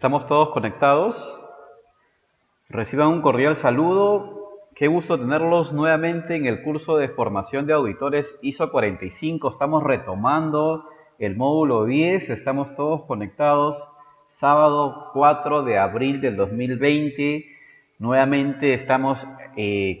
¿Estamos todos conectados? Reciban un cordial saludo. Qué gusto tenerlos nuevamente en el curso de formación de auditores ISO 45. Estamos retomando el módulo 10. Estamos todos conectados. Sábado 4 de abril del 2020. Nuevamente estamos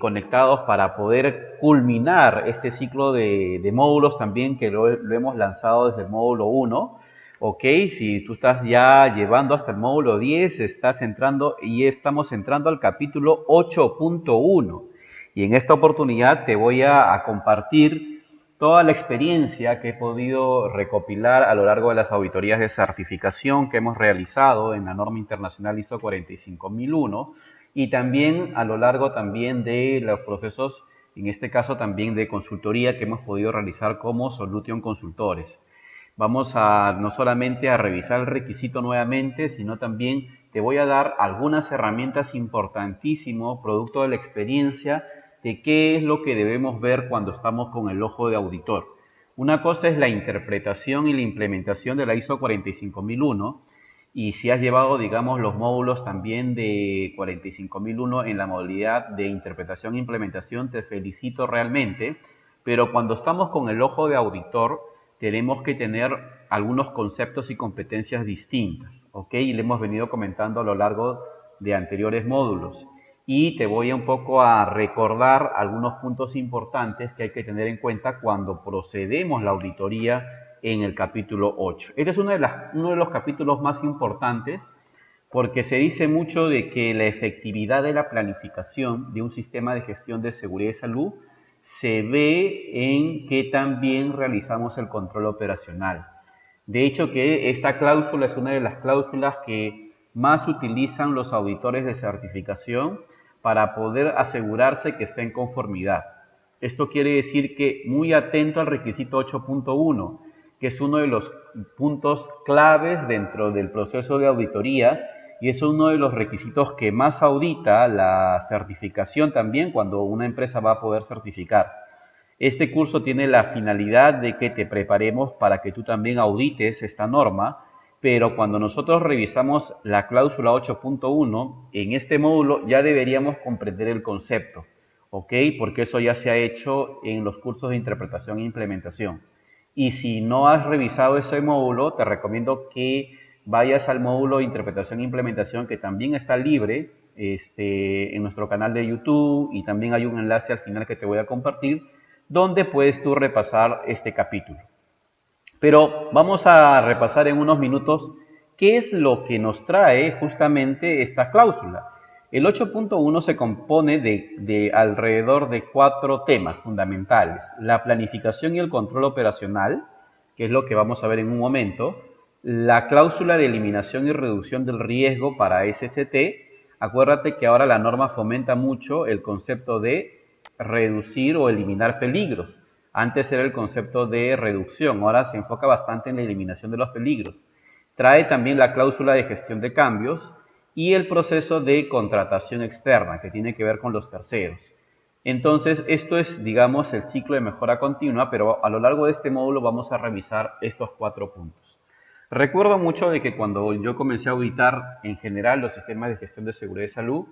conectados para poder culminar este ciclo de módulos también que lo hemos lanzado desde el módulo 1. Ok, si tú estás ya llevando hasta el módulo 10, estás entrando y estamos entrando al capítulo 8.1. Y en esta oportunidad te voy a compartir toda la experiencia que he podido recopilar a lo largo de las auditorías de certificación que hemos realizado en la norma internacional ISO 45001 y también a lo largo también de los procesos, en este caso también de consultoría que hemos podido realizar como Solution Consultores. Vamos a no solamente a revisar el requisito nuevamente, sino también te voy a dar algunas herramientas importantísimas, producto de la experiencia, de qué es lo que debemos ver cuando estamos con el ojo de auditor. Una cosa es la interpretación y la implementación de la ISO 45001, y si has llevado, digamos, los módulos también de 45001 en la modalidad de interpretación e implementación, te felicito realmente, pero cuando estamos con el ojo de auditor, tenemos que tener algunos conceptos y competencias distintas, ¿ok? Y le hemos venido comentando a lo largo de anteriores módulos. Y te voy un poco a recordar algunos puntos importantes que hay que tener en cuenta cuando procedemos la auditoría en el capítulo 8. Este es uno de los capítulos más importantes porque se dice mucho de que la efectividad de la planificación de un sistema de gestión de seguridad y salud se ve en que también realizamos el control operacional. De hecho, que esta cláusula es una de las cláusulas que más utilizan los auditores de certificación para poder asegurarse que está en conformidad. Esto quiere decir que muy atento al requisito 8.1, que es uno de los puntos claves dentro del proceso de auditoría y es uno de los requisitos que más audita la certificación también cuando una empresa va a poder certificar. Este curso tiene la finalidad de que te preparemos para que tú también audites esta norma, pero cuando nosotros revisamos la cláusula 8.1, en este módulo ya deberíamos comprender el concepto, ¿ok? Porque eso ya se ha hecho en los cursos de interpretación e implementación. Y si no has revisado ese módulo, te recomiendo que vayas al módulo de interpretación e implementación que también está libre en nuestro canal de YouTube y también hay un enlace al final que te voy a compartir donde puedes tú repasar este capítulo. Pero vamos a repasar en unos minutos qué es lo que nos trae justamente esta cláusula. El 8.1 se compone de alrededor de 4 temas fundamentales. La planificación y el control operacional, que es lo que vamos a ver en un momento. La cláusula de eliminación y reducción del riesgo para SCT. Acuérdate que ahora la norma fomenta mucho el concepto de reducir o eliminar peligros. Antes era el concepto de reducción, ahora se enfoca bastante en la eliminación de los peligros. Trae también la cláusula de gestión de cambios y el proceso de contratación externa, que tiene que ver con los terceros. Entonces, esto es, digamos, el ciclo de mejora continua, pero a lo largo de este módulo vamos a revisar estos 4 puntos. Recuerdo mucho de que cuando yo comencé a auditar en general los sistemas de gestión de seguridad y salud,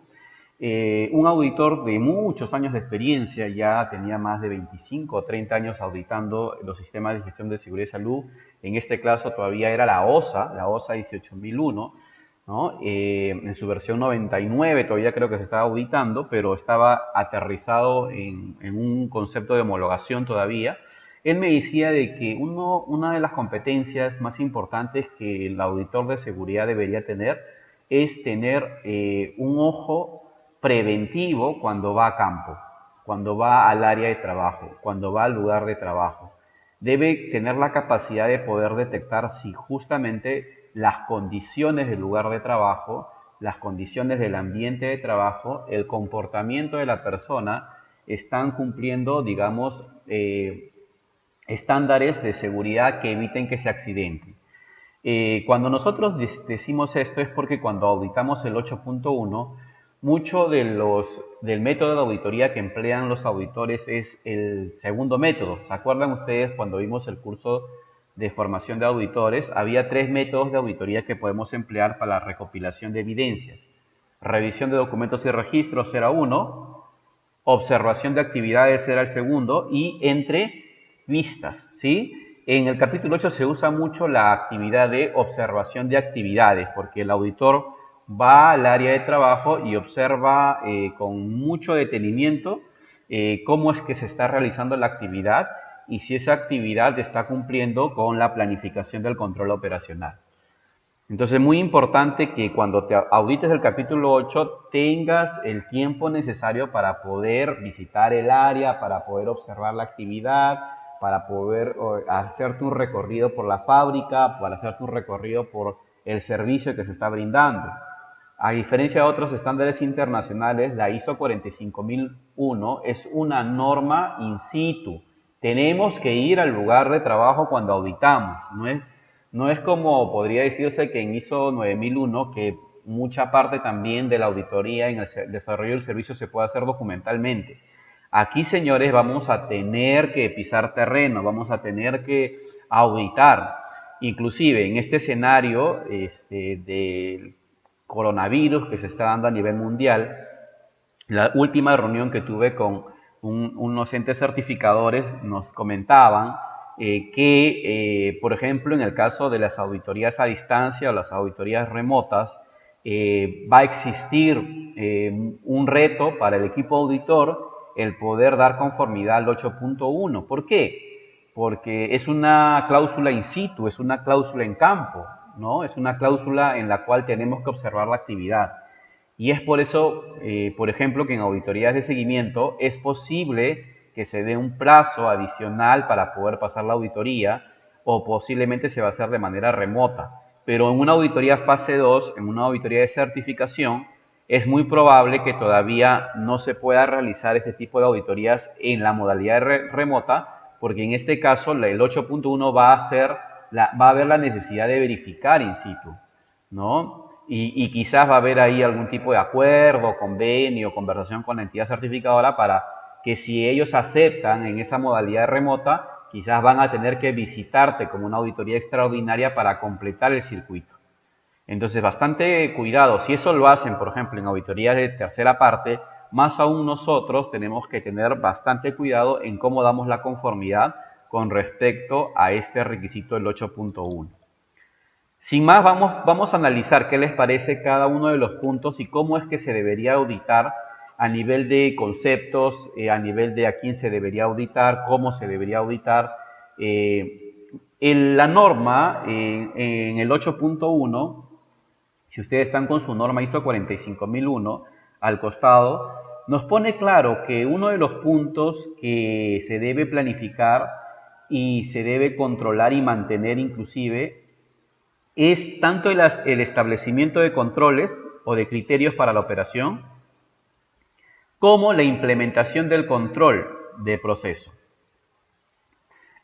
un auditor de muchos años de experiencia, ya tenía más de 25 o 30 años auditando los sistemas de gestión de seguridad y salud. En este caso todavía era la OSA 18001, ¿no? En su versión 99 todavía creo que se estaba auditando, pero estaba aterrizado en un concepto de homologación todavía. Él me decía de que una de las competencias más importantes que el auditor de seguridad debería tener es tener un ojo preventivo cuando va a campo, cuando va al área de trabajo, cuando va al lugar de trabajo. Debe tener la capacidad de poder detectar si justamente las condiciones del lugar de trabajo, las condiciones del ambiente de trabajo, el comportamiento de la persona están cumpliendo, digamos, estándares de seguridad que eviten que se accidente. Cuando nosotros decimos esto es porque cuando auditamos el 8.1, mucho del método de auditoría que emplean los auditores es el segundo método. ¿Se acuerdan ustedes cuando vimos el curso de formación de auditores, había 3 métodos de auditoría que podemos emplear para la recopilación de evidencias. Revisión de documentos y registros era uno, observación de actividades era el segundo, y entrevistas, ¿sí? En el capítulo 8 se usa mucho la actividad de observación de actividades, porque el auditor va al área de trabajo y observa con mucho detenimiento cómo es que se está realizando la actividad y si esa actividad está cumpliendo con la planificación del control operacional. Entonces es muy importante que cuando te audites el capítulo 8 tengas el tiempo necesario para poder visitar el área, para poder observar la actividad, para poder hacerte un recorrido por la fábrica, para hacerte un recorrido por el servicio que se está brindando. A diferencia de otros estándares internacionales, la ISO 45001 es una norma in situ. Tenemos que ir al lugar de trabajo cuando auditamos. No es como podría decirse que en ISO 9001, que mucha parte también de la auditoría en el desarrollo del servicio se puede hacer documentalmente. Aquí, señores, vamos a tener que pisar terreno, vamos a tener que auditar. Inclusive en este escenario del coronavirus que se está dando a nivel mundial, la última reunión que tuve con unos entes certificadores nos comentaban que, por ejemplo, en el caso de las auditorías a distancia o las auditorías remotas, va a existir un reto para el equipo auditor el poder dar conformidad al 8.1. ¿Por qué? Porque es una cláusula in situ, es una cláusula en campo, ¿no? Es una cláusula en la cual tenemos que observar la actividad. Y es por eso, por ejemplo, que en auditorías de seguimiento es posible que se dé un plazo adicional para poder pasar la auditoría o posiblemente se va a hacer de manera remota. Pero en una auditoría fase 2, en una auditoría de certificación, es muy probable que todavía no se pueda realizar este tipo de auditorías en la modalidad remota, porque en este caso el 8.1 va a haber la necesidad de verificar in situ, ¿no? Y quizás va a haber ahí algún tipo de acuerdo, convenio, conversación con la entidad certificadora para que si ellos aceptan en esa modalidad remota, quizás van a tener que visitarte como una auditoría extraordinaria para completar el circuito. Entonces, bastante cuidado. Si eso lo hacen, por ejemplo, en auditorías de tercera parte, más aún nosotros tenemos que tener bastante cuidado en cómo damos la conformidad con respecto a este requisito del 8.1. Sin más, vamos a analizar qué les parece cada uno de los puntos y cómo es que se debería auditar a nivel de conceptos, a nivel de a quién se debería auditar, cómo se debería auditar. La norma en el 8.1, si ustedes están con su norma ISO 45001 al costado, nos pone claro que uno de los puntos que se debe planificar y se debe controlar y mantener inclusive es tanto el establecimiento de controles o de criterios para la operación, como la implementación del control de proceso.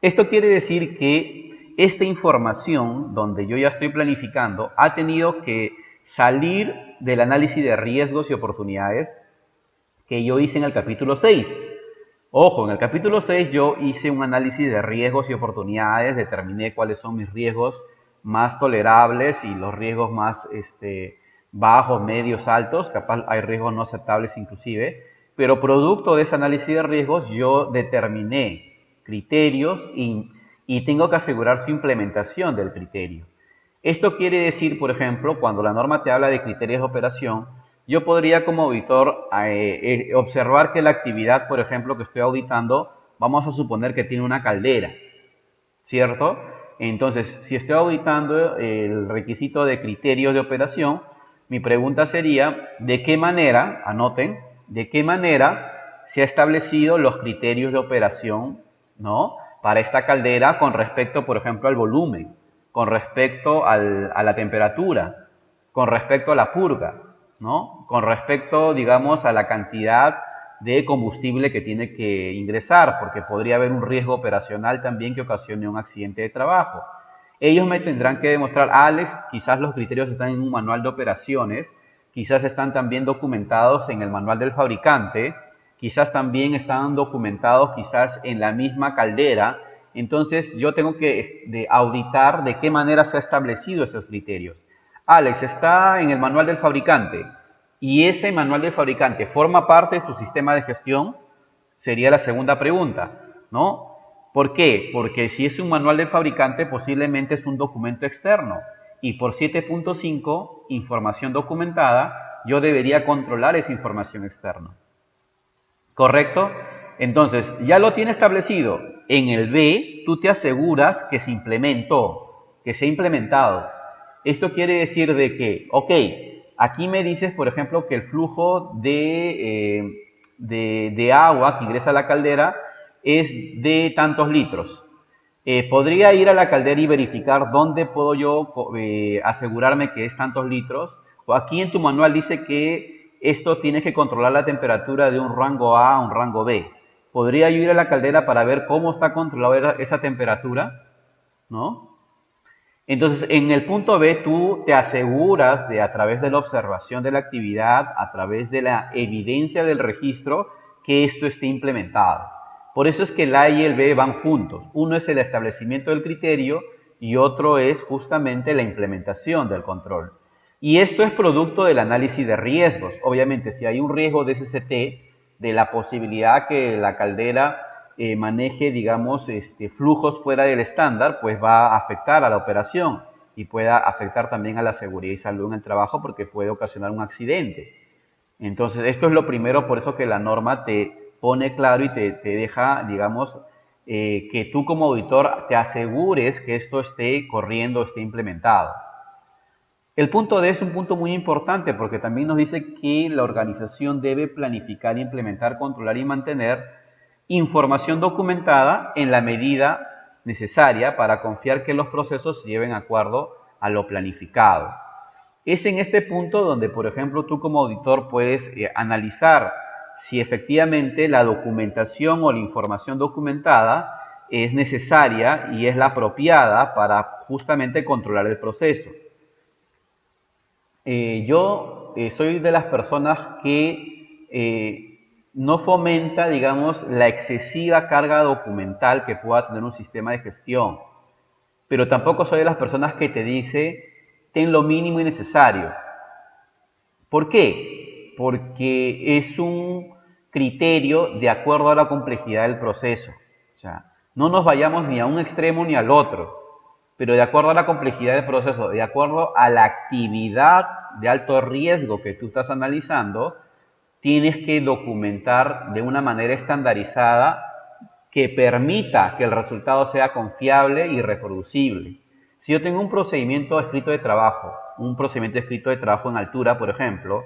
Esto quiere decir que esta información, donde yo ya estoy planificando, ha tenido que salir del análisis de riesgos y oportunidades que yo hice en el capítulo 6. Ojo, en el capítulo 6 yo hice un análisis de riesgos y oportunidades, determiné cuáles son mis riesgos más tolerables y los riesgos más bajos, medios, altos, capaz hay riesgos no aceptables inclusive, pero producto de ese análisis de riesgos yo determiné criterios y tengo que asegurar su implementación del criterio. Esto quiere decir, por ejemplo, cuando la norma te habla de criterios de operación, yo podría como auditor observar que la actividad, por ejemplo, que estoy auditando, vamos a suponer que tiene una caldera, ¿cierto? Entonces, si estoy auditando el requisito de criterios de operación, mi pregunta sería, ¿de qué manera, anoten, de qué manera se ha establecido los criterios de operación, ¿no?, para esta caldera con respecto, por ejemplo, al volumen, con respecto a la temperatura, con respecto a la purga, ¿no?, con respecto, digamos, a la cantidad de combustible que tiene que ingresar, porque podría haber un riesgo operacional también que ocasione un accidente de trabajo. Ellos me tendrán que demostrar, Alex, quizás los criterios están en un manual de operaciones, quizás están también documentados en el manual del fabricante, quizás también están documentados quizás en la misma caldera, Entonces yo tengo que auditar de qué manera se ha establecido esos criterios. Alex, está en el manual del fabricante y ese manual del fabricante forma parte de tu sistema de gestión, sería la segunda pregunta, ¿no? ¿Por qué? Porque si es un manual del fabricante, posiblemente es un documento externo. Y por 7.5, información documentada, yo debería controlar esa información externa. ¿Correcto? Entonces, ya lo tiene establecido. En el B, tú te aseguras que se implementó, que se ha implementado. Esto quiere decir de que, ok, aquí me dices, por ejemplo, que el flujo de agua que ingresa a la caldera es de tantos litros. ¿Podría ir a la caldera y verificar dónde puedo yo asegurarme que es tantos litros? O aquí en tu manual dice que esto tiene que controlar la temperatura de un rango A a un rango B. ¿Podría yo ir a la caldera para ver cómo está controlada esa temperatura? ¿No? Entonces, en el punto B, tú te aseguras de, a través de la observación de la actividad, a través de la evidencia del registro, que esto esté implementado. Por eso es que el A y el B van juntos. Uno es el establecimiento del criterio y otro es justamente la implementación del control. Y esto es producto del análisis de riesgos. Obviamente, si hay un riesgo de SCT, de la posibilidad que la caldera maneje, digamos, flujos fuera del estándar, pues va a afectar a la operación y pueda afectar también a la seguridad y salud en el trabajo porque puede ocasionar un accidente. Entonces, esto es lo primero, por eso que la norma te pone claro y te deja, digamos, que tú como auditor te asegures que esto esté corriendo, esté implementado. El punto D es un punto muy importante porque también nos dice que la organización debe planificar, implementar, controlar y mantener información documentada en la medida necesaria para confiar que los procesos se lleven de acuerdo a lo planificado. Es en este punto donde, por ejemplo, tú como auditor puedes analizar si efectivamente la documentación o la información documentada es necesaria y es la apropiada para justamente controlar el proceso. Yo soy de las personas que no fomenta, digamos, la excesiva carga documental que pueda tener un sistema de gestión, pero tampoco soy de las personas que te dice, ten lo mínimo y necesario. ¿Por qué? Porque es un criterio de acuerdo a la complejidad del proceso. O sea, no nos vayamos ni a un extremo ni al otro, pero de acuerdo a la complejidad del proceso, de acuerdo a la actividad de alto riesgo que tú estás analizando, tienes que documentar de una manera estandarizada que permita que el resultado sea confiable y reproducible. Si yo tengo un procedimiento escrito de trabajo, un procedimiento escrito de trabajo en altura, por ejemplo,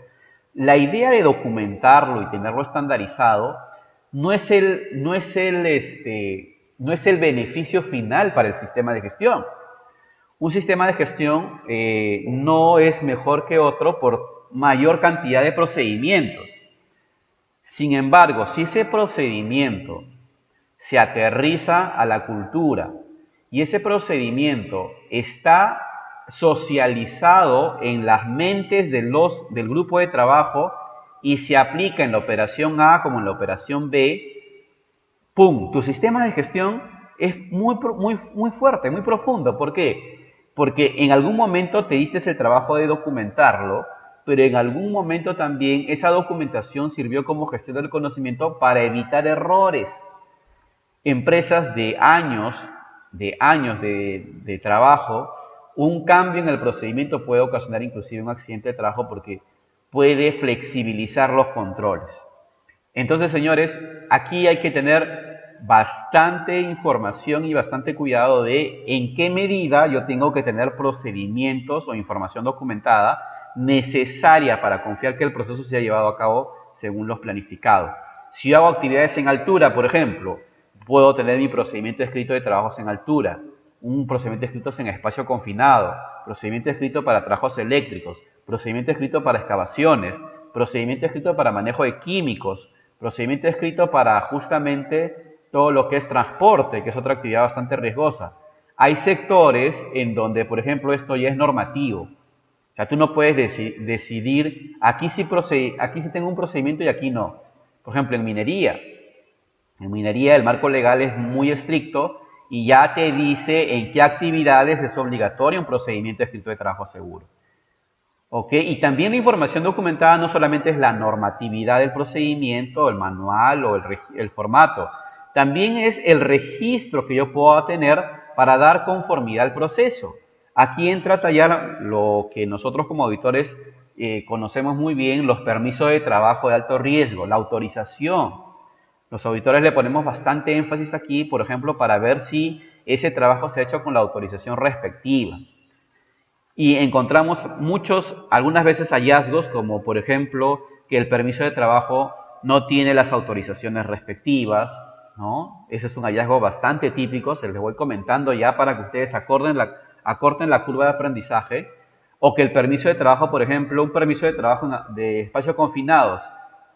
la idea de documentarlo y tenerlo estandarizado no es el beneficio final para el sistema de gestión. Un sistema de gestión no es mejor que otro por mayor cantidad de procedimientos. Sin embargo, si ese procedimiento se aterriza a la cultura y ese procedimiento está socializado en las mentes del grupo de trabajo y se aplica en la operación A como en la operación B, ¡pum! Tu sistema de gestión es muy fuerte, muy profundo. ¿Por qué? Porque en algún momento te diste el trabajo de documentarlo, pero en algún momento también esa documentación sirvió como gestión del conocimiento para evitar errores. Empresas de años de trabajo, un cambio en el procedimiento puede ocasionar inclusive un accidente de trabajo porque puede flexibilizar los controles. Entonces, señores, aquí hay que tener bastante información y bastante cuidado de en qué medida yo tengo que tener procedimientos o información documentada necesaria para confiar que el proceso se ha llevado a cabo según los planificados. Si yo hago actividades en altura, por ejemplo, puedo tener mi procedimiento escrito de trabajos en altura, un procedimiento escrito en espacio confinado, procedimiento escrito para trabajos eléctricos, procedimiento escrito para excavaciones, procedimiento escrito para manejo de químicos, procedimiento escrito para justamente todo lo que es transporte, que es otra actividad bastante riesgosa. Hay sectores en donde, por ejemplo, esto ya es normativo. O sea, tú no puedes decidir, aquí sí tengo un procedimiento y aquí no. Por ejemplo, en minería el marco legal es muy estricto y ya te dice en qué actividades es obligatorio un procedimiento escrito de trabajo seguro. ¿Ok? Y también la información documentada no solamente es la normatividad del procedimiento, el manual o el formato, también es el registro que yo puedo tener para dar conformidad al proceso. Aquí entra a tallar lo que nosotros como auditores conocemos muy bien, los permisos de trabajo de alto riesgo, la autorización. Los auditores le ponemos bastante énfasis aquí, por ejemplo, para ver si ese trabajo se ha hecho con la autorización respectiva. Y encontramos algunas veces hallazgos, como por ejemplo que el permiso de trabajo no tiene las autorizaciones respectivas, ¿no? Ese es un hallazgo bastante típico, se les voy comentando ya para que ustedes acorten la curva de aprendizaje, o que el permiso de trabajo, por ejemplo, un permiso de trabajo de espacios confinados,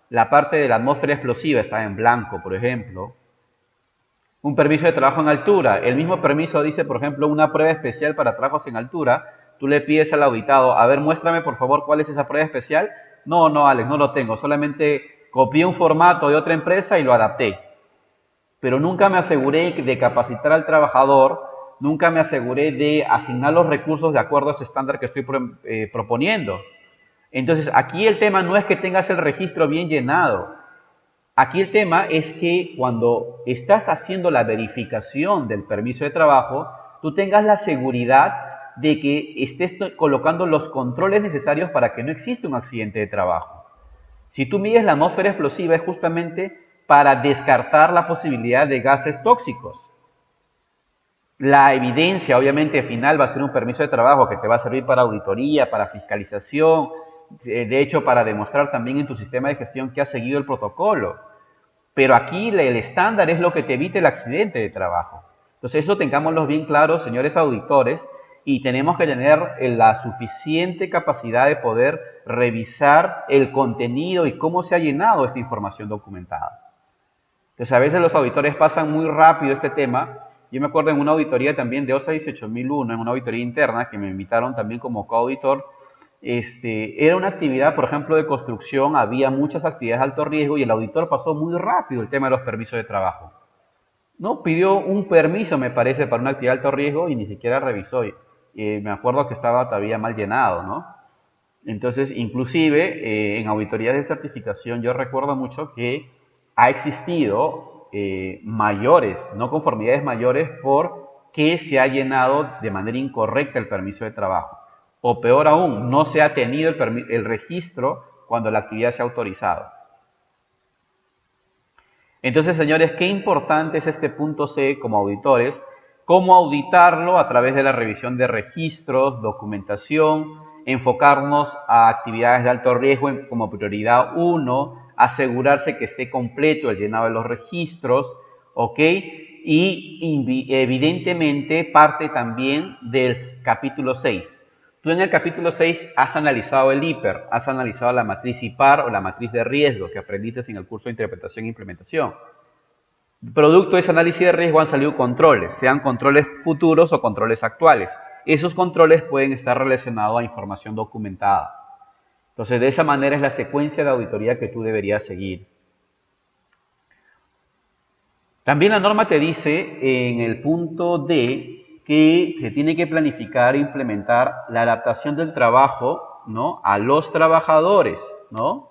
la parte de la atmósfera explosiva está en blanco, por ejemplo. Un permiso de trabajo en altura. El mismo permiso dice, por ejemplo, una prueba especial para trabajos en altura. Tú le pides al auditado, a ver, muéstrame por favor cuál es esa prueba especial. No, no, Alex, no lo tengo. Solamente copié un formato de otra empresa y lo adapté. Pero nunca me aseguré de capacitar al trabajador, nunca me aseguré de asignar los recursos de acuerdo a ese estándar que estoy proponiendo. Entonces, aquí el tema no es que tengas el registro bien llenado. Aquí el tema es que cuando estás haciendo la verificación del permiso de trabajo, tú tengas la seguridad de que estés colocando los controles necesarios para que no exista un accidente de trabajo. Si tú mides la atmósfera explosiva es justamente para descartar la posibilidad de gases tóxicos. La evidencia, obviamente, final va a ser un permiso de trabajo que te va a servir para auditoría, para fiscalización, de hecho, para demostrar también en tu sistema de gestión que has seguido el protocolo. Pero aquí el estándar es lo que te evite el accidente de trabajo. Entonces, eso tengámoslo bien claro, señores auditores, y tenemos que tener la suficiente capacidad de poder revisar el contenido y cómo se ha llenado esta información documentada. Entonces, a veces los auditores pasan muy rápido este tema. Yo me acuerdo en una auditoría también de OSA 18001, en una auditoría interna, que me invitaron también como coauditor. Era una actividad, por ejemplo, de construcción, había muchas actividades de alto riesgo y el auditor pasó muy rápido el tema de los permisos de trabajo. No, pidió un permiso, me parece, para una actividad de alto riesgo y ni siquiera revisó. Me acuerdo que estaba todavía mal llenado, ¿no? Entonces, inclusive, en auditorías de certificación, yo recuerdo mucho que ha existido mayores, no conformidades mayores, porque se ha llenado de manera incorrecta el permiso de trabajo. O peor aún, no se ha tenido el registro cuando la actividad se ha autorizado. Entonces, señores, qué importante es este punto C como auditores, cómo auditarlo a través de la revisión de registros, documentación, enfocarnos a actividades de alto riesgo como prioridad 1, asegurarse que esté completo el llenado de los registros, ¿ok? Y evidentemente parte también del capítulo 6. Tú en el capítulo 6 has analizado el IPER, has analizado la matriz IPAR o la matriz de riesgo que aprendiste en el curso de interpretación e implementación. Producto de ese análisis de riesgo han salido controles, sean controles futuros o controles actuales. Esos controles pueden estar relacionados a información documentada. Entonces, de esa manera es la secuencia de auditoría que tú deberías seguir. También la norma te dice en el punto D que se tiene que planificar e implementar la adaptación del trabajo, ¿no?, a los trabajadores, ¿no?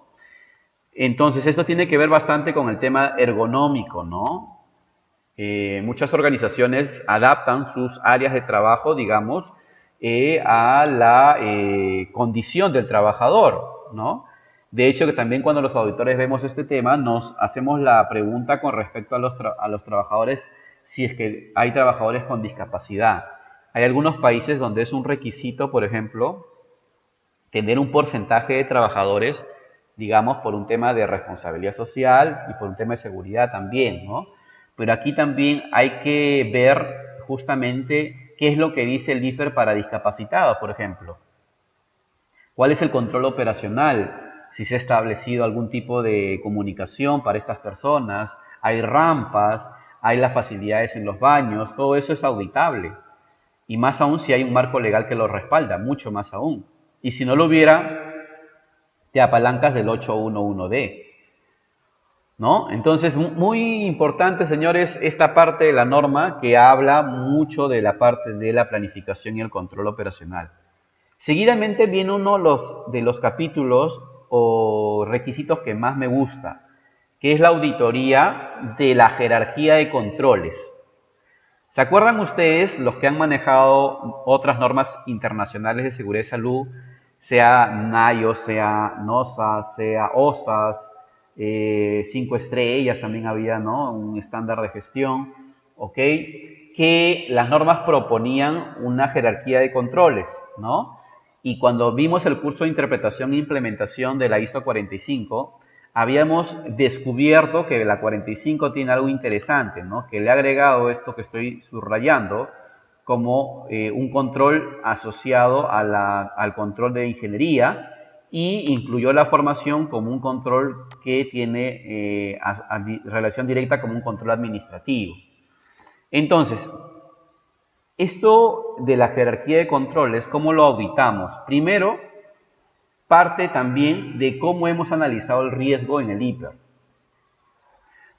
Entonces, esto tiene que ver bastante con el tema ergonómico, ¿no? Muchas organizaciones adaptan sus áreas de trabajo, digamos, a la condición del trabajador, ¿no? De hecho, que también cuando los auditores vemos este tema, nos hacemos la pregunta con respecto a los trabajadores, si es que hay trabajadores con discapacidad. Hay algunos países donde es un requisito, por ejemplo, tener un porcentaje de trabajadores, digamos, por un tema de responsabilidad social y por un tema de seguridad también, ¿no? Pero aquí también hay que ver justamente qué es lo que dice el IFER para discapacitados, por ejemplo. ¿Cuál es el control operacional? Si se ha establecido algún tipo de comunicación para estas personas, hay rampas, hay las facilidades en los baños, todo eso es auditable. Y más aún si hay un marco legal que lo respalda, mucho más aún. Y si no lo hubiera, te apalancas del 811D. ¿no? Entonces, muy importante, señores, esta parte de la norma que habla mucho de la parte de la planificación y el control operacional. Seguidamente viene uno de los capítulos o requisitos que más me gusta, que es la auditoría de la jerarquía de controles. ¿Se acuerdan ustedes, los que han manejado otras normas internacionales de seguridad y salud, sea NIOSH, sea NOSA, sea OSAS, 5 estrellas también había, ¿no? Un estándar de gestión, ¿ok? Que las normas proponían una jerarquía de controles, ¿no? Y cuando vimos el curso de interpretación e implementación de la ISO 45, habíamos descubierto que la 45 tiene algo interesante, ¿no? Que le ha agregado esto que estoy subrayando como un control asociado al control de ingeniería y incluyó la formación como un control que tiene relación directa como un control administrativo. Entonces, esto de la jerarquía de controles, ¿cómo lo auditamos? Primero, parte también de cómo hemos analizado el riesgo en el IPER.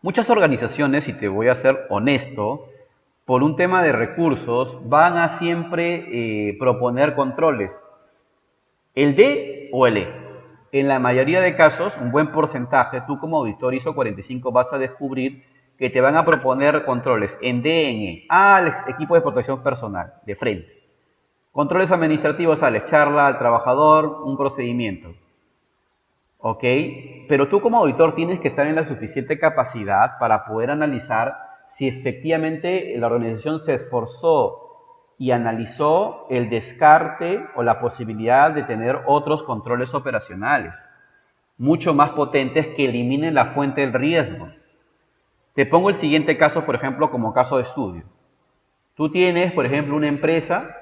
Muchas organizaciones, y te voy a ser honesto, por un tema de recursos, van a siempre proponer controles, el D o el E. En la mayoría de casos, un buen porcentaje, tú como auditor ISO 45 vas a descubrir que te van a proponer controles en D, en E. Al equipo de protección personal, de frente. Controles administrativos, al charla al trabajador, un procedimiento. ¿Ok? Pero tú como auditor tienes que estar en la suficiente capacidad para poder analizar si efectivamente la organización se esforzó y analizó el descarte o la posibilidad de tener otros controles operacionales, mucho más potentes que eliminen la fuente del riesgo. Te pongo el siguiente caso, por ejemplo, como caso de estudio. Tú tienes, por ejemplo, una empresa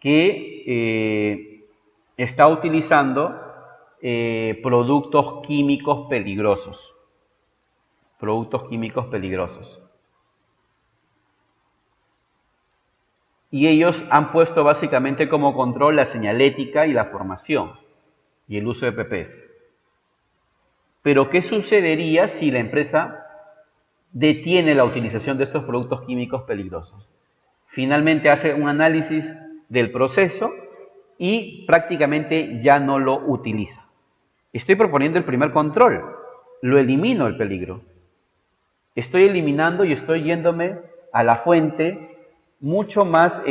que está utilizando productos químicos peligrosos. Productos químicos peligrosos. Y ellos han puesto básicamente como control la señalética y la formación y el uso de PPs. Pero ¿qué sucedería si la empresa detiene la utilización de estos productos químicos peligrosos? Finalmente hace un análisis del proceso y prácticamente ya no lo utiliza. Estoy proponiendo el primer control, lo elimino el peligro. Estoy eliminando y estoy yéndome a la fuente mucho más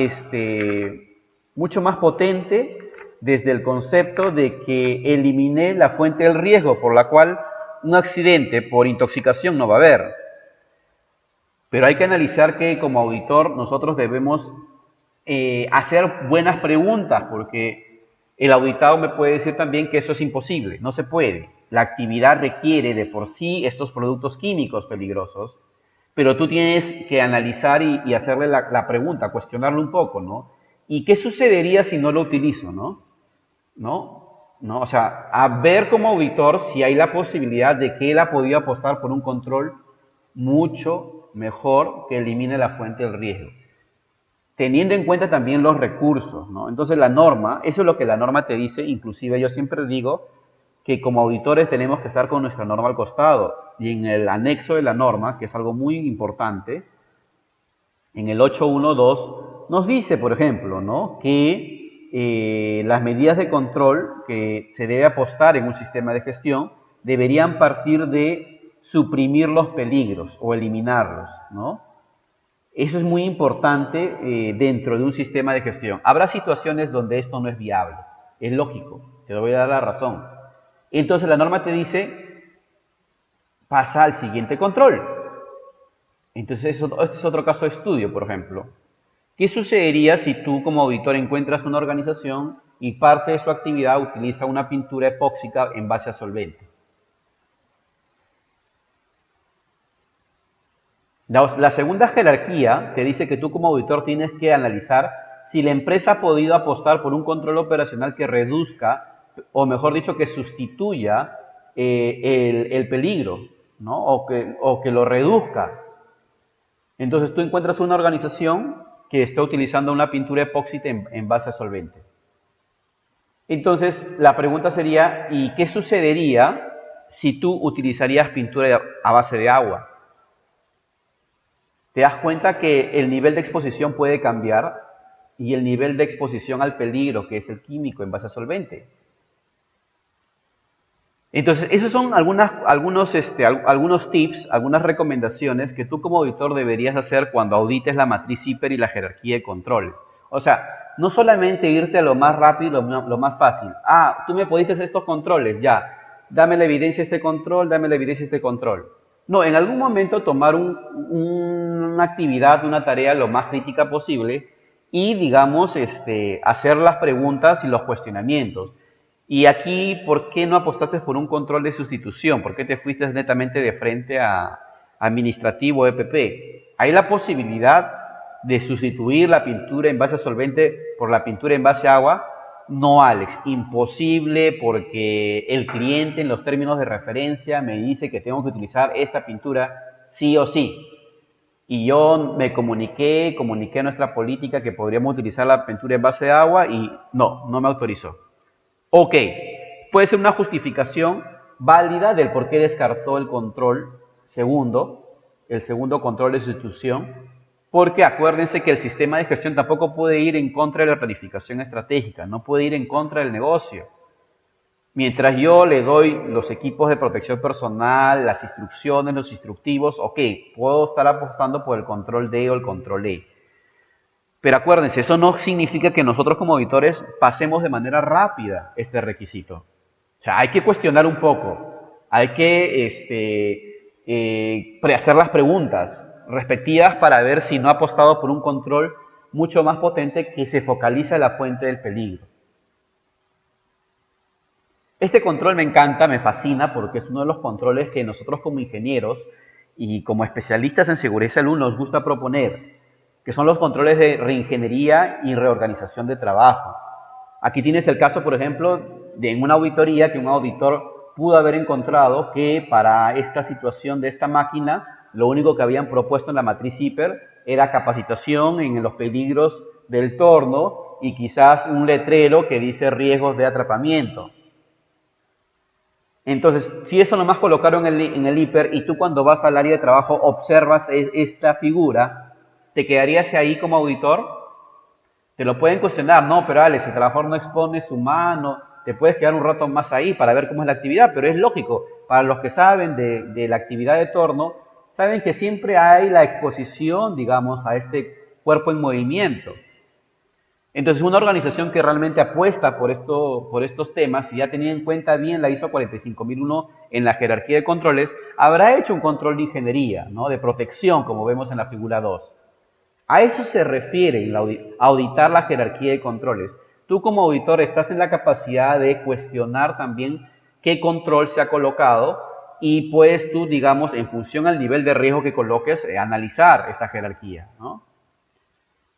potente desde el concepto de que eliminé la fuente del riesgo, por la cual un accidente por intoxicación no va a haber. Pero hay que analizar que como auditor nosotros debemos hacer buenas preguntas, porque el auditado me puede decir también que eso es imposible, no se puede. La actividad requiere de por sí estos productos químicos peligrosos, pero tú tienes que analizar y hacerle la pregunta, cuestionarlo un poco, ¿no? ¿Y qué sucedería si no lo utilizo, no? ¿No? O sea, a ver como auditor si hay la posibilidad de que él ha podido apostar por un control mucho mejor que elimine la fuente del riesgo, teniendo en cuenta también los recursos, ¿no? Entonces la norma, eso es lo que la norma te dice, inclusive yo siempre digo que como auditores tenemos que estar con nuestra norma al costado, y en el anexo de la norma, que es algo muy importante, en el 812 nos dice, por ejemplo, ¿no? que las medidas de control que se debe apostar en un sistema de gestión deberían partir de suprimir los peligros o eliminarlos, ¿no? Eso es muy importante dentro de un sistema de gestión. Habrá situaciones donde esto no es viable, es lógico, te voy a dar la razón. Entonces la norma te dice, pasa al siguiente control. Entonces este es otro caso de estudio, por ejemplo. ¿Qué sucedería si tú como auditor encuentras una organización y parte de su actividad utiliza una pintura epóxica en base a solvente? La segunda jerarquía te dice que tú como auditor tienes que analizar si la empresa ha podido apostar por un control operacional que reduzca, o mejor dicho, que sustituya el peligro, ¿no? O que lo reduzca. Entonces tú encuentras una organización que está utilizando una pintura epóxica en base a solvente. Entonces la pregunta sería, ¿y qué sucedería si tú utilizarías pintura a base de agua. Te das cuenta que el nivel de exposición puede cambiar y el nivel de exposición al peligro, que es el químico en base a solvente. Entonces, esos son algunos tips, algunas recomendaciones que tú como auditor deberías hacer cuando audites la matriz hiper y la jerarquía de controles. O sea, no solamente irte a lo más rápido, lo más fácil. Ah, tú me pudiste hacer estos controles, ya. Dame la evidencia de este control, dame la evidencia de este control. No, en algún momento tomar una actividad, una tarea lo más crítica posible y, digamos, hacer las preguntas y los cuestionamientos. Y aquí, ¿por qué no apostaste por un control de sustitución? ¿Por qué te fuiste netamente de frente a administrativo EPP? Hay la posibilidad de sustituir la pintura en base a solvente por la pintura en base a agua. No, Alex, imposible, porque el cliente en los términos de referencia me dice que tengo que utilizar esta pintura sí o sí. Y yo me comuniqué a nuestra política que podríamos utilizar la pintura en base de agua y no me autorizó. Ok, puede ser una justificación válida del por qué descartó el control el segundo control de sustitución, porque acuérdense que el sistema de gestión tampoco puede ir en contra de la planificación estratégica, no puede ir en contra del negocio. Mientras yo le doy los equipos de protección personal, las instrucciones, los instructivos, ok, puedo estar apostando por el control D o el control E. Pero acuérdense, eso no significa que nosotros como auditores pasemos de manera rápida este requisito. O sea, hay que cuestionar un poco, hay que hacer las preguntas respectivas para ver si no ha apostado por un control mucho más potente que se focaliza en la fuente del peligro. Este control me encanta, me fascina, porque es uno de los controles que nosotros como ingenieros y como especialistas en seguridad y salud nos gusta proponer, que son los controles de reingeniería y reorganización de trabajo. Aquí tienes el caso, por ejemplo, de en una auditoría que un auditor pudo haber encontrado que para esta situación de esta máquina, lo único que habían propuesto en la matriz hiper era capacitación en los peligros del torno y quizás un letrero que dice riesgos de atrapamiento. Entonces, si eso nomás colocaron en el hiper y tú cuando vas al área de trabajo observas esta figura, ¿te quedarías ahí como auditor? Te lo pueden cuestionar, no, pero Alex, si el trabajador no expone su mano, te puedes quedar un rato más ahí para ver cómo es la actividad, pero es lógico, para los que saben de la actividad de torno, saben que siempre hay la exposición, digamos, a este cuerpo en movimiento. Entonces, una organización que realmente apuesta por estos temas, y ya tenía en cuenta bien la ISO 45001 en la jerarquía de controles, habrá hecho un control de ingeniería, ¿no? De protección, como vemos en la figura 2. A eso se refiere auditar la jerarquía de controles. Tú como auditor estás en la capacidad de cuestionar también qué control se ha colocado y puedes tú, digamos, en función al nivel de riesgo que coloques, analizar esta jerarquía, ¿no?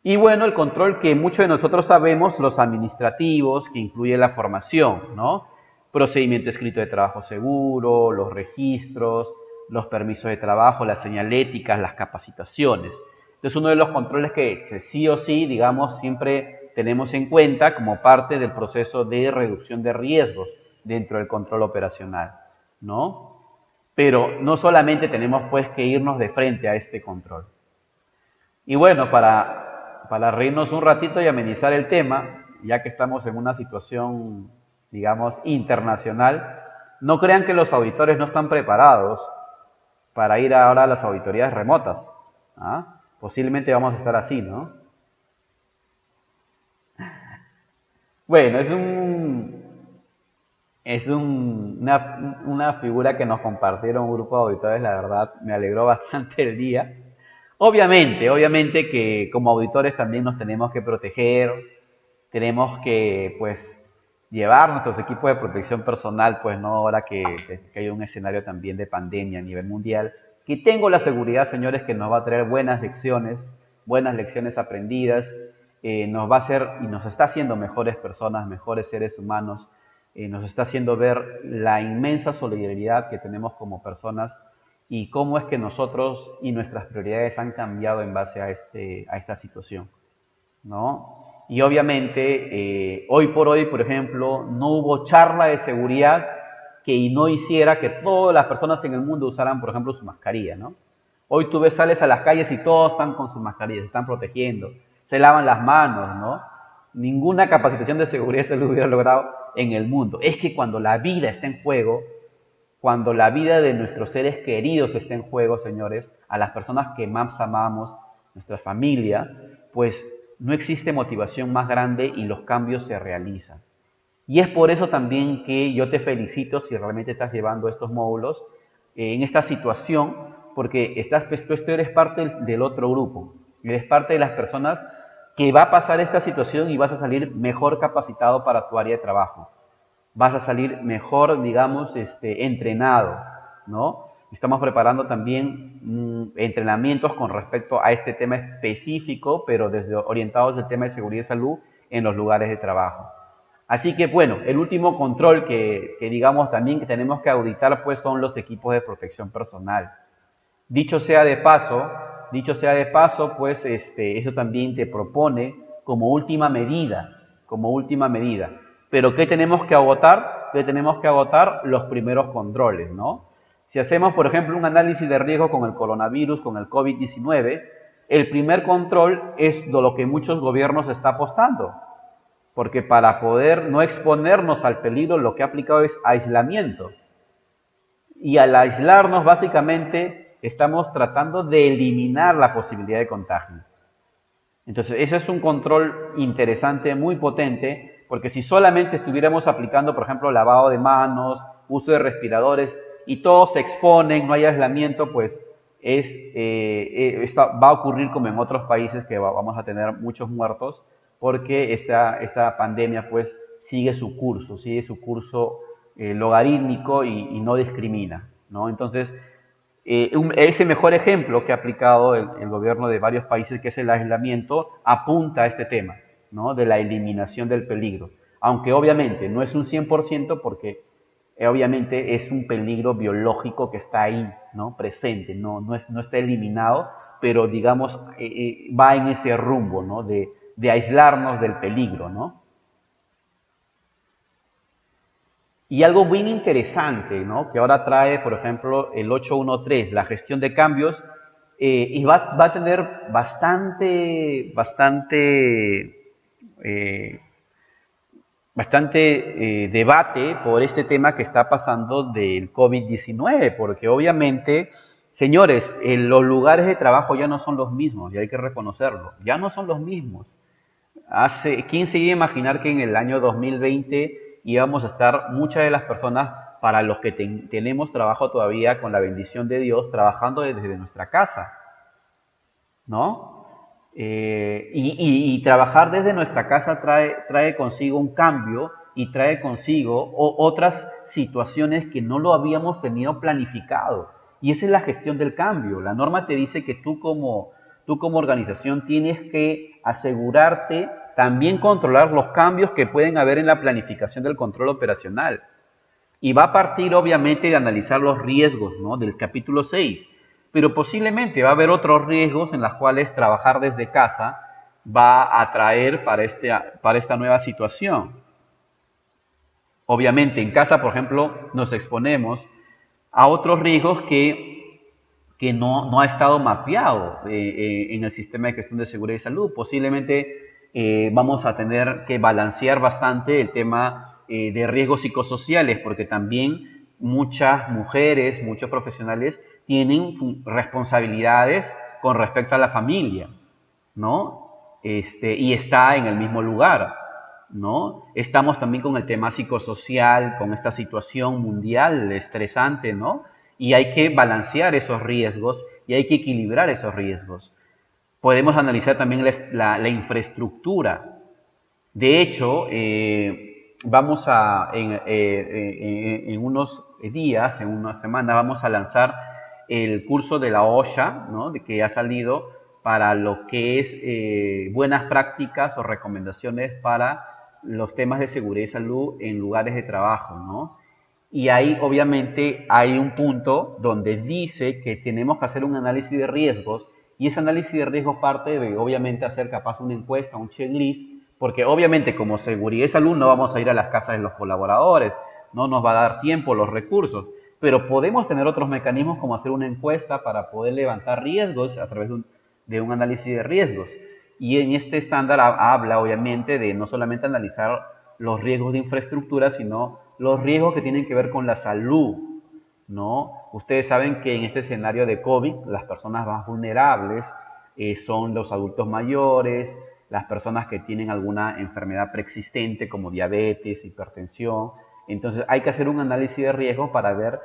Y bueno, el control que muchos de nosotros sabemos, los administrativos, que incluye la formación, ¿no? Procedimiento escrito de trabajo seguro, los registros, los permisos de trabajo, las señaléticas, las capacitaciones. Entonces, uno de los controles que sí o sí, digamos, siempre tenemos en cuenta como parte del proceso de reducción de riesgos dentro del control operacional, ¿no? Pero no solamente tenemos pues que irnos de frente a este control. Y bueno, para reírnos un ratito y amenizar el tema, ya que estamos en una situación, digamos, internacional, no crean que los auditores no están preparados para ir ahora a las auditorías remotas. ¿Ah? Posiblemente vamos a estar así, ¿no? Bueno, una figura que nos compartieron un grupo de auditores, la verdad me alegró bastante el día. Obviamente que como auditores también nos tenemos que proteger, tenemos que pues llevar nuestros equipos de protección personal, pues no ahora que hay un escenario también de pandemia a nivel mundial, que tengo la seguridad, señores, que nos va a traer buenas lecciones aprendidas, nos va a hacer y nos está haciendo mejores personas, mejores seres humanos, nos está haciendo ver la inmensa solidaridad que tenemos como personas y cómo es que nosotros y nuestras prioridades han cambiado en base a esta situación, ¿no? Y obviamente, hoy por hoy, por ejemplo, no hubo charla de seguridad que no hiciera que todas las personas en el mundo usaran, por ejemplo, su mascarilla, ¿no? Hoy tú ves, sales a las calles y todos están con sus mascarillas, se están protegiendo, se lavan las manos, ¿no? Ninguna capacitación de seguridad se lo hubiera logrado en el mundo. Es que cuando la vida está en juego, cuando la vida de nuestros seres queridos está en juego, señores, a las personas que más amamos, nuestra familia, pues no existe motivación más grande y los cambios se realizan. Y es por eso también que yo te felicito si realmente estás llevando estos módulos en esta situación, porque tú eres parte del otro grupo, eres parte de las personas que va a pasar esta situación y vas a salir mejor capacitado para tu área de trabajo. Vas a salir mejor, digamos, entrenado, ¿no? Estamos preparando también entrenamientos con respecto a este tema específico, pero orientados al tema de seguridad y salud en los lugares de trabajo. Así que, bueno, el último control que digamos también que tenemos que auditar, pues son los equipos de protección personal. Dicho sea de paso, pues eso también te propone como última medida. Pero ¿qué tenemos que agotar? ¿Qué tenemos que agotar? Los primeros controles, ¿no? Si hacemos, por ejemplo, un análisis de riesgo con el coronavirus, con el COVID-19, el primer control es de lo que muchos gobiernos están apostando, porque para poder no exponernos al peligro, lo que ha aplicado es aislamiento. Y al aislarnos, básicamente, estamos tratando de eliminar la posibilidad de contagio. Entonces, ese es un control interesante, muy potente, porque si solamente estuviéramos aplicando, por ejemplo, lavado de manos, uso de respiradores, y todos se exponen, no hay aislamiento, pues va a ocurrir como en otros países que vamos a tener muchos muertos, porque esta pandemia pues sigue su curso logarítmico y no discrimina, ¿no? Entonces, ese mejor ejemplo que ha aplicado el gobierno de varios países, que es el aislamiento, apunta a este tema, ¿no? De la eliminación del peligro. Aunque obviamente no es un 100% porque obviamente es un peligro biológico que está ahí, ¿no? Presente, no está eliminado, pero digamos va en ese rumbo, ¿no? De aislarnos del peligro, ¿no? Y algo bien interesante, ¿no? Que ahora trae, por ejemplo, el 813, la gestión de cambios, y va a tener eh, bastante debate por este tema que está pasando del COVID-19, porque obviamente, señores, los lugares de trabajo ya no son los mismos, y hay que reconocerlo, ya no son los mismos. ¿Quién se iba a imaginar que en el año 2020 íbamos a estar muchas de las personas, para los que tenemos trabajo todavía con la bendición de Dios, trabajando desde nuestra casa, ¿no? Y trabajar desde nuestra casa trae consigo un cambio y trae consigo otras situaciones que no lo habíamos tenido planificado. Y esa es la gestión del cambio. La norma te dice que tú como organización tienes que asegurarte, también controlar los cambios que pueden haber en la planificación del control operacional. Y va a partir obviamente de analizar los riesgos, ¿no? Del capítulo 6. Pero posiblemente va a haber otros riesgos en los cuales trabajar desde casa va a traer para esta nueva situación. Obviamente en casa, por ejemplo, nos exponemos a otros riesgos que no ha estado mapeado en el sistema de gestión de seguridad y salud. Posiblemente vamos a tener que balancear bastante el tema de riesgos psicosociales, porque también muchas mujeres, muchos profesionales tienen responsabilidades con respecto a la familia, ¿no? Y está en el mismo lugar, ¿no? Estamos también con el tema psicosocial, con esta situación mundial estresante, ¿no? Y hay que balancear esos riesgos y hay que equilibrar esos riesgos. Podemos analizar también la infraestructura. De hecho, en unos días, en una semana, vamos a lanzar el curso de la OSHA, ¿no? Que ha salido para lo que es buenas prácticas o recomendaciones para los temas de seguridad y salud en lugares de trabajo, ¿no? Y ahí obviamente hay un punto donde dice que tenemos que hacer un análisis de riesgos, y ese análisis de riesgos parte de obviamente hacer capaz una encuesta, un checklist, porque obviamente como seguridad y salud no vamos a ir a las casas de los colaboradores, no nos va a dar tiempo, los recursos, pero podemos tener otros mecanismos como hacer una encuesta para poder levantar riesgos a través de un análisis de riesgos. Y en este estándar habla obviamente de no solamente analizar los riesgos de infraestructura, sino los riesgos que tienen que ver con la salud, ¿no? Ustedes saben que en este escenario de COVID, las personas más vulnerables son los adultos mayores, las personas que tienen alguna enfermedad preexistente como diabetes, hipertensión. Entonces hay que hacer un análisis de riesgo para ver,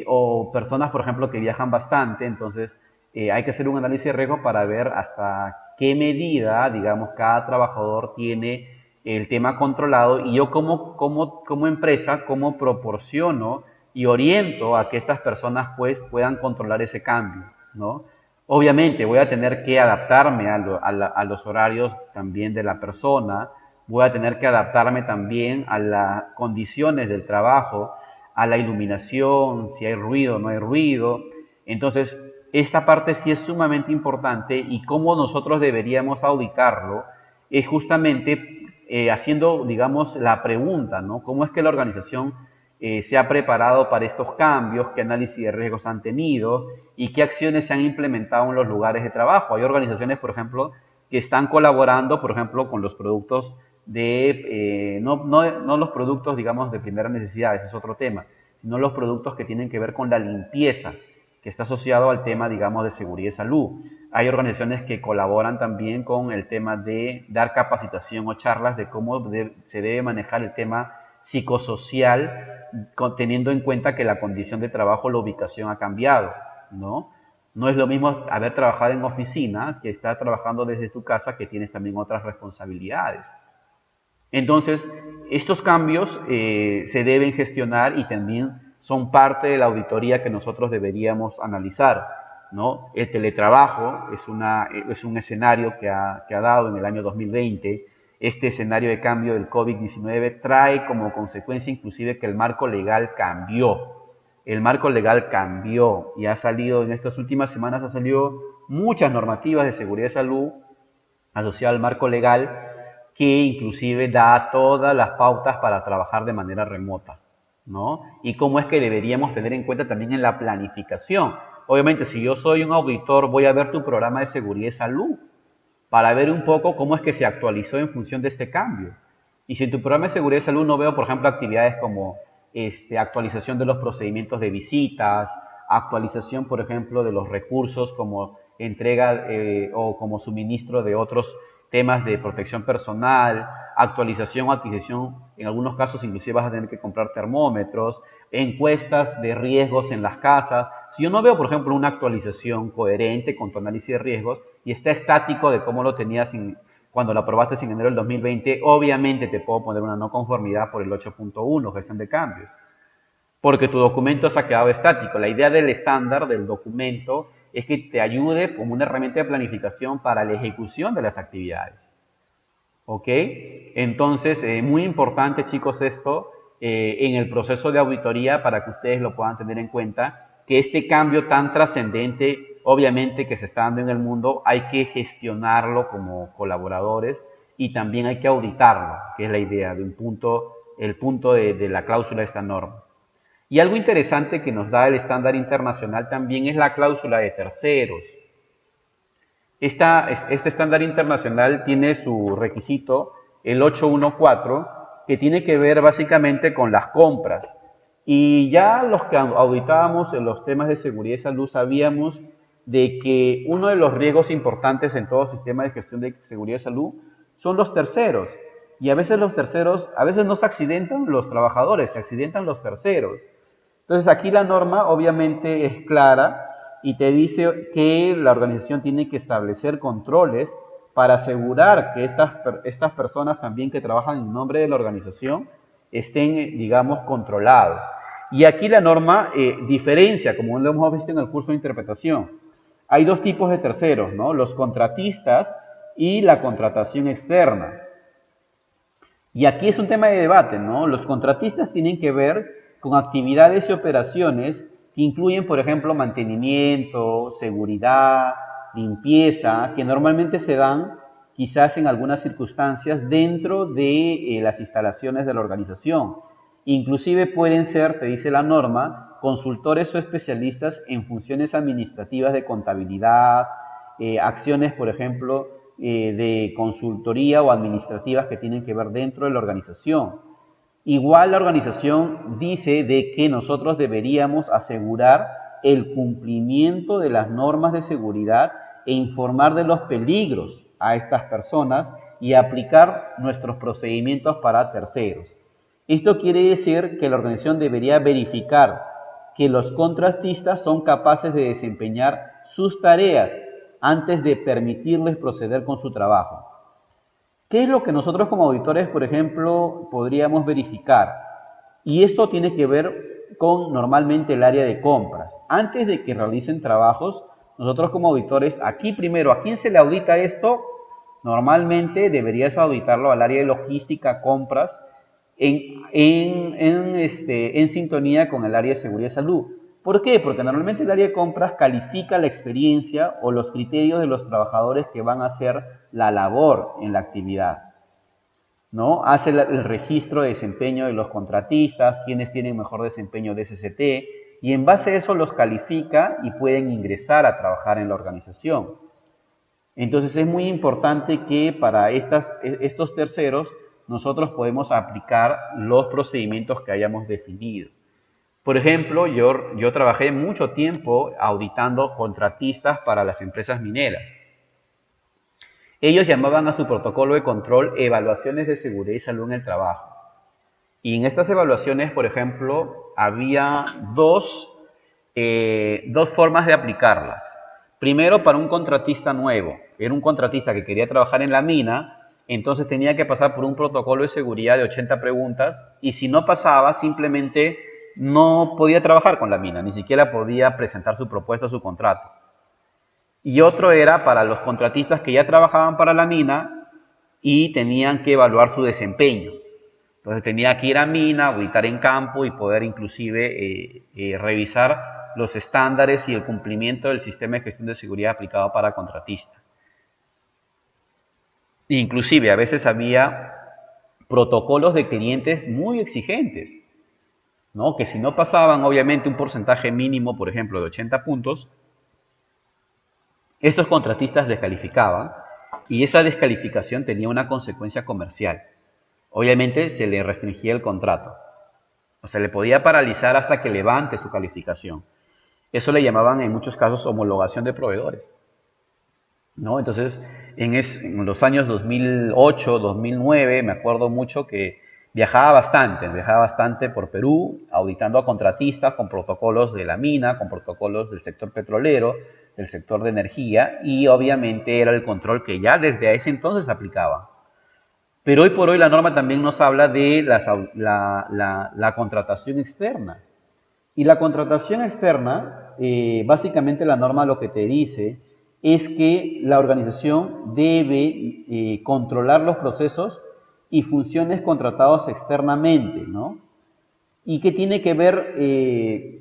o personas, por ejemplo, que viajan bastante, entonces hay que hacer un análisis de riesgo para ver hasta qué medida, digamos, cada trabajador tiene el tema controlado y yo como empresa, cómo proporciono y oriento a que estas personas pues puedan controlar ese cambio, ¿no? Obviamente voy a tener que adaptarme a los horarios también de la persona, voy a tener que adaptarme también a las condiciones del trabajo, a la iluminación, si hay ruido o no hay ruido. Entonces, esta parte sí es sumamente importante y cómo nosotros deberíamos auditarlo es justamente haciendo, digamos, la pregunta, ¿no? ¿Cómo es que la organización se ha preparado para estos cambios? ¿Qué análisis de riesgos han tenido? ¿Y qué acciones se han implementado en los lugares de trabajo? Hay organizaciones, por ejemplo, que están colaborando, por ejemplo, con los productos no los productos, digamos, de primera necesidad, ese es otro tema, sino los productos que tienen que ver con la limpieza, que está asociado al tema, digamos, de seguridad y salud. Hay organizaciones que colaboran también con el tema de dar capacitación o charlas de cómo se debe manejar el tema psicosocial, teniendo en cuenta que la condición de trabajo, la ubicación ha cambiado, ¿no? No es lo mismo haber trabajado en oficina que estar trabajando desde tu casa, que tienes también otras responsabilidades. Entonces, estos cambios se deben gestionar y también son parte de la auditoría que nosotros deberíamos analizar, ¿no? El teletrabajo es un escenario que ha dado en el año 2020. Este escenario de cambio del COVID-19 trae como consecuencia inclusive que el marco legal cambió. El marco legal cambió y ha salido en estas últimas semanas, ha salido muchas normativas de seguridad y salud asociadas al marco legal que inclusive da todas las pautas para trabajar de manera remota, ¿no? Y cómo es que deberíamos tener en cuenta también en la planificación. Obviamente, si yo soy un auditor, voy a ver tu programa de seguridad y salud para ver un poco cómo es que se actualizó en función de este cambio. Y si en tu programa de seguridad y salud no veo, por ejemplo, actividades como actualización de los procedimientos de visitas, actualización, por ejemplo, de los recursos como entrega o como suministro de otros temas de protección personal, actualización o adquisición, en algunos casos inclusive vas a tener que comprar termómetros, encuestas de riesgos en las casas. Si yo no veo, por ejemplo, una actualización coherente con tu análisis de riesgos y está estático de cómo lo tenías cuando lo aprobaste en enero del 2020, obviamente te puedo poner una no conformidad por el 8.1, gestión de cambios, porque tu documento se ha quedado estático. La idea del estándar del documento es que te ayude como una herramienta de planificación para la ejecución de las actividades. ¿Ok? Entonces, muy importante, chicos, esto en el proceso de auditoría para que ustedes lo puedan tener en cuenta, que este cambio tan trascendente, obviamente, que se está dando en el mundo, hay que gestionarlo como colaboradores y también hay que auditarlo, que es la idea de el punto de la cláusula de esta norma. Y algo interesante que nos da el estándar internacional también es la cláusula de terceros. Este estándar internacional tiene su requisito, el 814, que tiene que ver básicamente con las compras. Y ya los que auditábamos en los temas de seguridad y salud sabíamos de que uno de los riesgos importantes en todo sistema de gestión de seguridad y salud son los terceros. Y a veces los terceros, a veces no se accidentan los trabajadores, se accidentan los terceros. Entonces aquí la norma obviamente es clara y te dice que la organización tiene que establecer controles para asegurar que estas personas también que trabajan en nombre de la organización estén, digamos, controlados. Y aquí la norma diferencia, como lo hemos visto en el curso de interpretación. Hay dos tipos de terceros, ¿no? Los contratistas y la contratación externa. Y aquí es un tema de debate, ¿no? Los contratistas tienen que ver con actividades y operaciones que incluyen, por ejemplo, mantenimiento, seguridad, limpieza, que normalmente se dan quizás en algunas circunstancias dentro de las instalaciones de la organización. Inclusive pueden ser, te dice la norma, consultores o especialistas en funciones administrativas de contabilidad, acciones, por ejemplo, de consultoría o administrativas que tienen que ver dentro de la organización. Igual la organización dice de que nosotros deberíamos asegurar el cumplimiento de las normas de seguridad e informar de los peligros a estas personas y aplicar nuestros procedimientos para terceros. Esto quiere decir que la organización debería verificar que los contratistas son capaces de desempeñar sus tareas antes de permitirles proceder con su trabajo. ¿Qué es lo que nosotros como auditores, por ejemplo, podríamos verificar? Y esto tiene que ver con normalmente el área de compras. Antes de que realicen trabajos, nosotros como auditores, aquí primero, ¿a quién se le audita esto? Normalmente deberías auditarlo al área de logística, compras, en sintonía con el área de seguridad y salud. ¿Por qué? Porque normalmente el área de compras califica la experiencia o los criterios de los trabajadores que van a hacer la labor en la actividad, ¿no? Hace el registro de desempeño de los contratistas, quienes tienen mejor desempeño de SCT, y en base a eso los califica y pueden ingresar a trabajar en la organización. Entonces es muy importante que para estos terceros nosotros podemos aplicar los procedimientos que hayamos definido. Por ejemplo, yo trabajé mucho tiempo auditando contratistas para las empresas mineras. Ellos llamaban a su protocolo de control evaluaciones de seguridad y salud en el trabajo. Y en estas evaluaciones, por ejemplo, había dos formas de aplicarlas. Primero, para un contratista nuevo. Era un contratista que quería trabajar en la mina, entonces tenía que pasar por un protocolo de seguridad de 80 preguntas y si no pasaba, simplemente no podía trabajar con la mina, ni siquiera podía presentar su propuesta o su contrato. Y otro era para los contratistas que ya trabajaban para la mina y tenían que evaluar su desempeño. Entonces tenía que ir a mina, auditar en campo y poder inclusive revisar los estándares y el cumplimiento del sistema de gestión de seguridad aplicado para contratistas. Inclusive a veces había protocolos de clientes muy exigentes, ¿no? Que si no pasaban obviamente un porcentaje mínimo, por ejemplo, de 80 puntos, estos contratistas descalificaban y esa descalificación tenía una consecuencia comercial. Obviamente se le restringía el contrato. O sea, le podía paralizar hasta que levante su calificación. Eso le llamaban en muchos casos homologación de proveedores, ¿no? Entonces, en los años 2008, 2009, me acuerdo mucho que viajaba bastante por Perú, auditando a contratistas con protocolos de la mina, con protocolos del sector petrolero, del sector de energía, y obviamente era el control que ya desde ese entonces aplicaba. Pero hoy por hoy la norma también nos habla de la contratación externa. Y la contratación externa, básicamente la norma lo que te dice es que la organización debe controlar los procesos y funciones contratados externamente, ¿no? ¿Y qué tiene que ver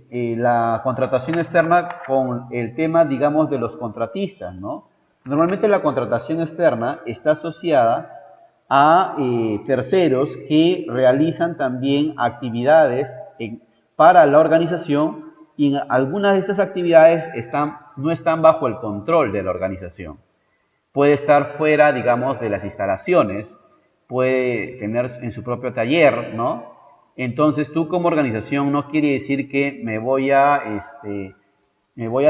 la contratación externa con el tema, digamos, de los contratistas, ¿no? Normalmente la contratación externa está asociada a terceros que realizan también actividades para la organización y algunas de estas actividades no están bajo el control de la organización. Puede estar fuera, digamos, de las instalaciones, puede tener en su propio taller, ¿no? Entonces tú como organización no quiere decir que me voy a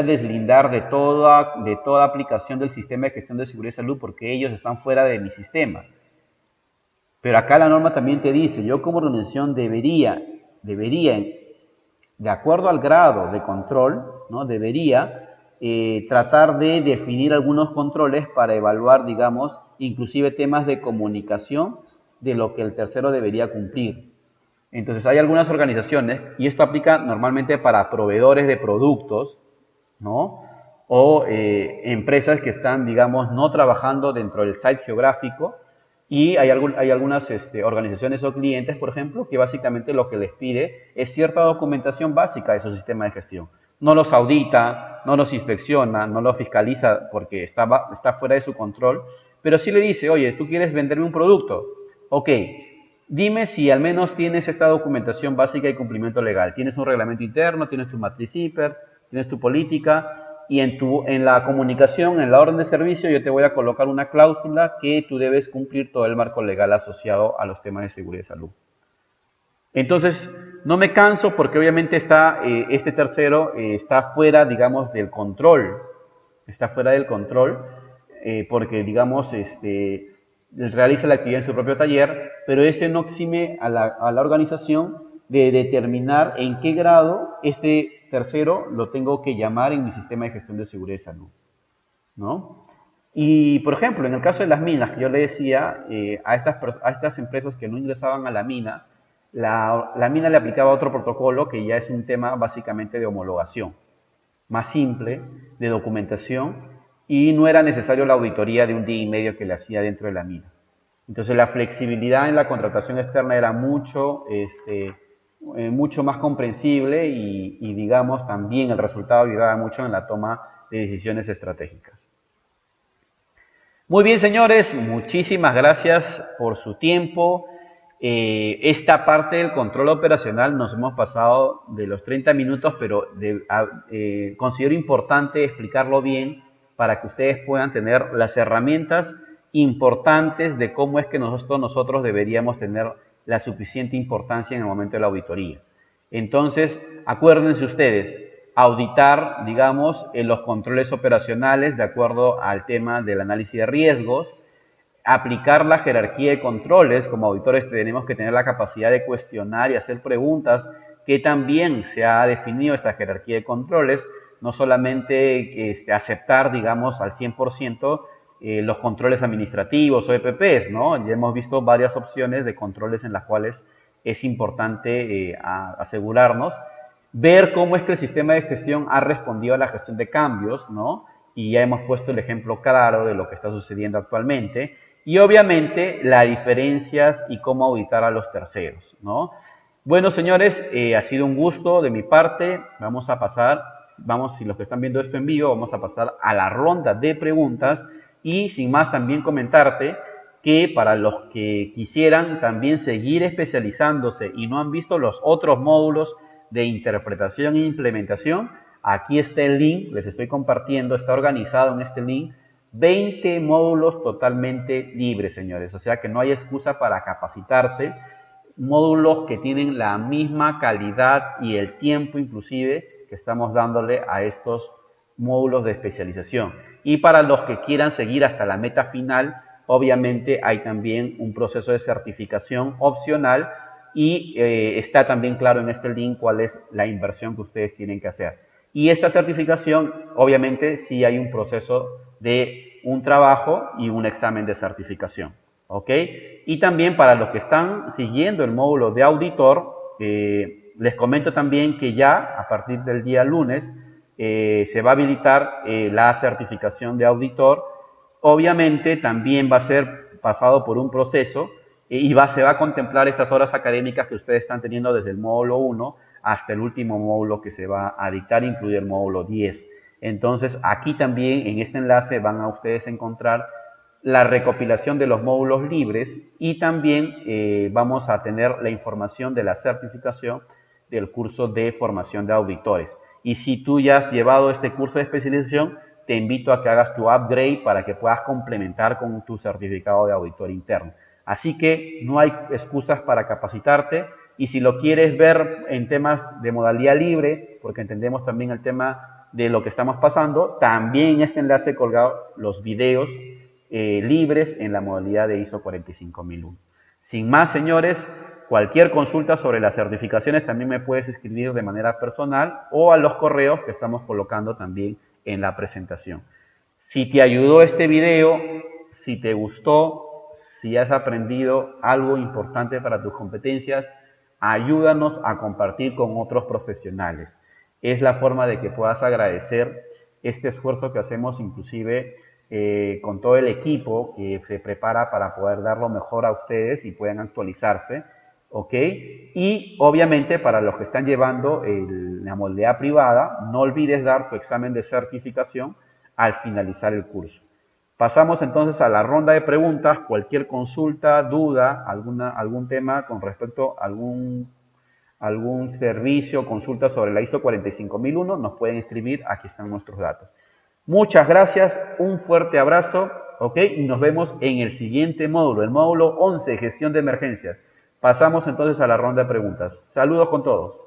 deslindar de toda aplicación del sistema de gestión de seguridad y salud porque ellos están fuera de mi sistema. Pero acá la norma también te dice, yo como organización debería, de acuerdo al grado de control, ¿no? Debería tratar de definir algunos controles para evaluar, digamos, inclusive temas de comunicación de lo que el tercero debería cumplir. Entonces hay algunas organizaciones, y esto aplica normalmente para proveedores de productos, ¿no? O empresas que están, digamos, no trabajando dentro del site geográfico, y hay algunas organizaciones o clientes, por ejemplo, que básicamente lo que les pide es cierta documentación básica de su sistema de gestión. No los audita, no los inspecciona, no los fiscaliza porque está fuera de su control, pero sí le dice, oye, ¿tú quieres venderme un producto? Ok, Dime si al menos tienes esta documentación básica y cumplimiento legal. Tienes un reglamento interno, tienes tu matriz IPER, tienes tu política y en la comunicación, en la orden de servicio, yo te voy a colocar una cláusula que tú debes cumplir todo el marco legal asociado a los temas de seguridad y salud. Entonces, no me canso porque obviamente este tercero está fuera, digamos, del control. Está fuera del control porque, digamos, realiza la actividad en su propio taller, pero ese no exime a la organización de determinar en qué grado este tercero lo tengo que llamar en mi sistema de gestión de seguridad y salud, ¿no? Y, por ejemplo, en el caso de las minas, que yo le decía a estas empresas que no ingresaban a la mina, la mina le aplicaba otro protocolo que ya es un tema básicamente de homologación, más simple, de documentación, y no era necesario la auditoría de un día y medio que le hacía dentro de la mina. Entonces la flexibilidad en la contratación externa era mucho más comprensible y digamos también el resultado ayudaba mucho en la toma de decisiones estratégicas. Muy bien, señores, muchísimas gracias por su tiempo. Esta parte del control operacional nos hemos pasado de los 30 minutos, pero considero importante explicarlo bien para que ustedes puedan tener las herramientas importantes de cómo es que nosotros deberíamos tener la suficiente importancia en el momento de la auditoría. Entonces, acuérdense ustedes, auditar, digamos, los controles operacionales de acuerdo al tema del análisis de riesgos, aplicar la jerarquía de controles. Como auditores tenemos que tener la capacidad de cuestionar y hacer preguntas, que también se ha definido esta jerarquía de controles, no solamente aceptar, digamos, al 100% los controles administrativos o EPPs, ¿no? Ya hemos visto varias opciones de controles en las cuales es importante asegurarnos, ver cómo es que el sistema de gestión ha respondido a la gestión de cambios, ¿no? Y ya hemos puesto el ejemplo claro de lo que está sucediendo actualmente. Y obviamente las diferencias y cómo auditar a los terceros, ¿no? Bueno, señores, ha sido un gusto de mi parte. Vamos a pasar, si los que están viendo esto en vivo, vamos a pasar a la ronda de preguntas. Y sin más, también comentarte que para los que quisieran también seguir especializándose y no han visto los otros módulos de interpretación e implementación, aquí está el link, les estoy compartiendo, está organizado en este link, 20 módulos totalmente libres, señores. O sea que no hay excusa para capacitarse. Módulos que tienen la misma calidad y el tiempo inclusive que estamos dándole a estos módulos de especialización. Y para los que quieran seguir hasta la meta final, obviamente hay también un proceso de certificación opcional y está también claro en este link cuál es la inversión que ustedes tienen que hacer. Y esta certificación, obviamente, sí hay un proceso de un trabajo y un examen de certificación. ¿Ok? Y también para los que están siguiendo el módulo de auditor, les comento también que ya a partir del día lunes se va a habilitar la certificación de auditor. Obviamente también va a ser pasado por un proceso y se va a contemplar estas horas académicas que ustedes están teniendo desde el módulo 1 hasta el último módulo que se va a dictar, incluye el módulo 10. Entonces, aquí también en este enlace van a ustedes encontrar la recopilación de los módulos libres y también vamos a tener la información de la certificación del curso de formación de auditores. Y si tú ya has llevado este curso de especialización, te invito a que hagas tu upgrade para que puedas complementar con tu certificado de auditor interno. Así que no hay excusas para capacitarte y si lo quieres ver en temas de modalidad libre, porque entendemos también el tema de lo que estamos pasando, también en este enlace he colgado los videos libres en la modalidad de ISO 45001. Sin más, señores, cualquier consulta sobre las certificaciones también me puedes escribir de manera personal o a los correos que estamos colocando también en la presentación. Si te ayudó este video, si te gustó, si has aprendido algo importante para tus competencias, ayúdanos a compartir con otros profesionales. Es la forma de que puedas agradecer este esfuerzo que hacemos inclusive con todo el equipo que se prepara para poder dar lo mejor a ustedes y puedan actualizarse, ¿ok? Y obviamente para los que están llevando la modalidad privada, no olvides dar tu examen de certificación al finalizar el curso. Pasamos entonces a la ronda de preguntas. Cualquier consulta, duda, algún tema con respecto a algún servicio, consulta sobre la ISO 45001, nos pueden escribir. Aquí están nuestros datos. Muchas gracias, un fuerte abrazo, ¿ok? Y nos vemos en el siguiente módulo, el módulo 11, gestión de emergencias. Pasamos entonces a la ronda de preguntas. Saludos con todos.